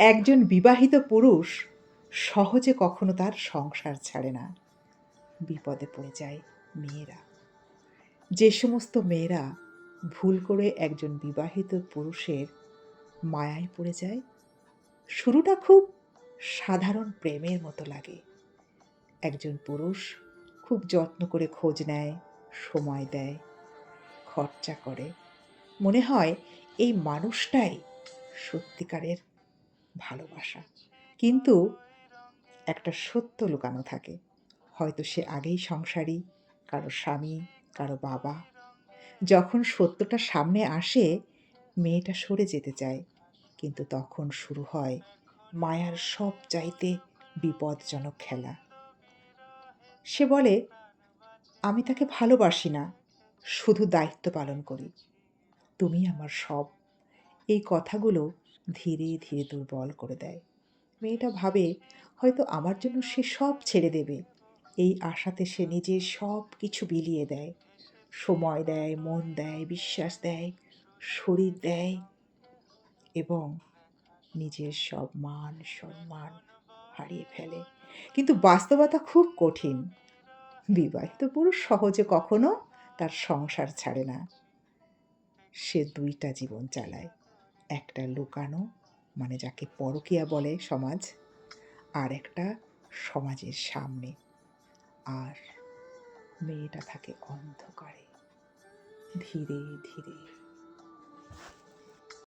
একজন বিবাহিত পুরুষ সহজে কখনো তার সংসার ছাড়ে না। বিপদে পড়ে যায় মেয়েরা। যে সমস্ত মেয়েরা ভুল করে একজন বিবাহিত পুরুষের মায়ায় পড়ে যায়, শুরুটা খুব সাধারণ প্রেমের মতো লাগে। একজন পুরুষ খুব যত্ন করে খোঁজ নেয়, সময় দেয়, খরচা করে। মনে হয় এই মানুষটাই সত্যিকারের ভালোবাসা। কিন্তু একটা সত্য লুকানো থাকে। হয়তো সে আগেই সংসারী, কারো স্বামী, কারো বাবা। যখন সত্যটা সামনে আসে, মেয়েটা সরে যেতে চায়। কিন্তু তখন শুরু হয় মায়ার সবচাইতে বিপজ্জনক খেলা। সে বলে, "আমি তাকে ভালোবাসি না, শুধু দায়িত্ব পালন করি। তুমি আমার সব।" এই কথাগুলো ধীরে ধীরে দুর্বল করে দেয়। মেয়েটা ভাবে হয়তো আমার জন্য সে সব ছেড়ে দেবে। এই আশাতে সে নিজের সব কিছু বিলিয়ে দেয়। সময় দেয়, মন দেয়, বিশ্বাস দেয়, শরীর দেয় এবং নিজের সব মান সম্মান হারিয়ে ফেলে। কিন্তু বাস্তবতা খুব কঠিন। বিবাহিত পুরুষ সহজে কখনো তার সংসার ছাড়ে না। সে ২ টা জীবন চালায়। একটা লুকানো, মানে যাকে পরকীয়া বলে সমাজ, আর একটা সমাজের সামনে। আর মেয়েটা থাকে অন্ধকারে। ধীরে ধীরে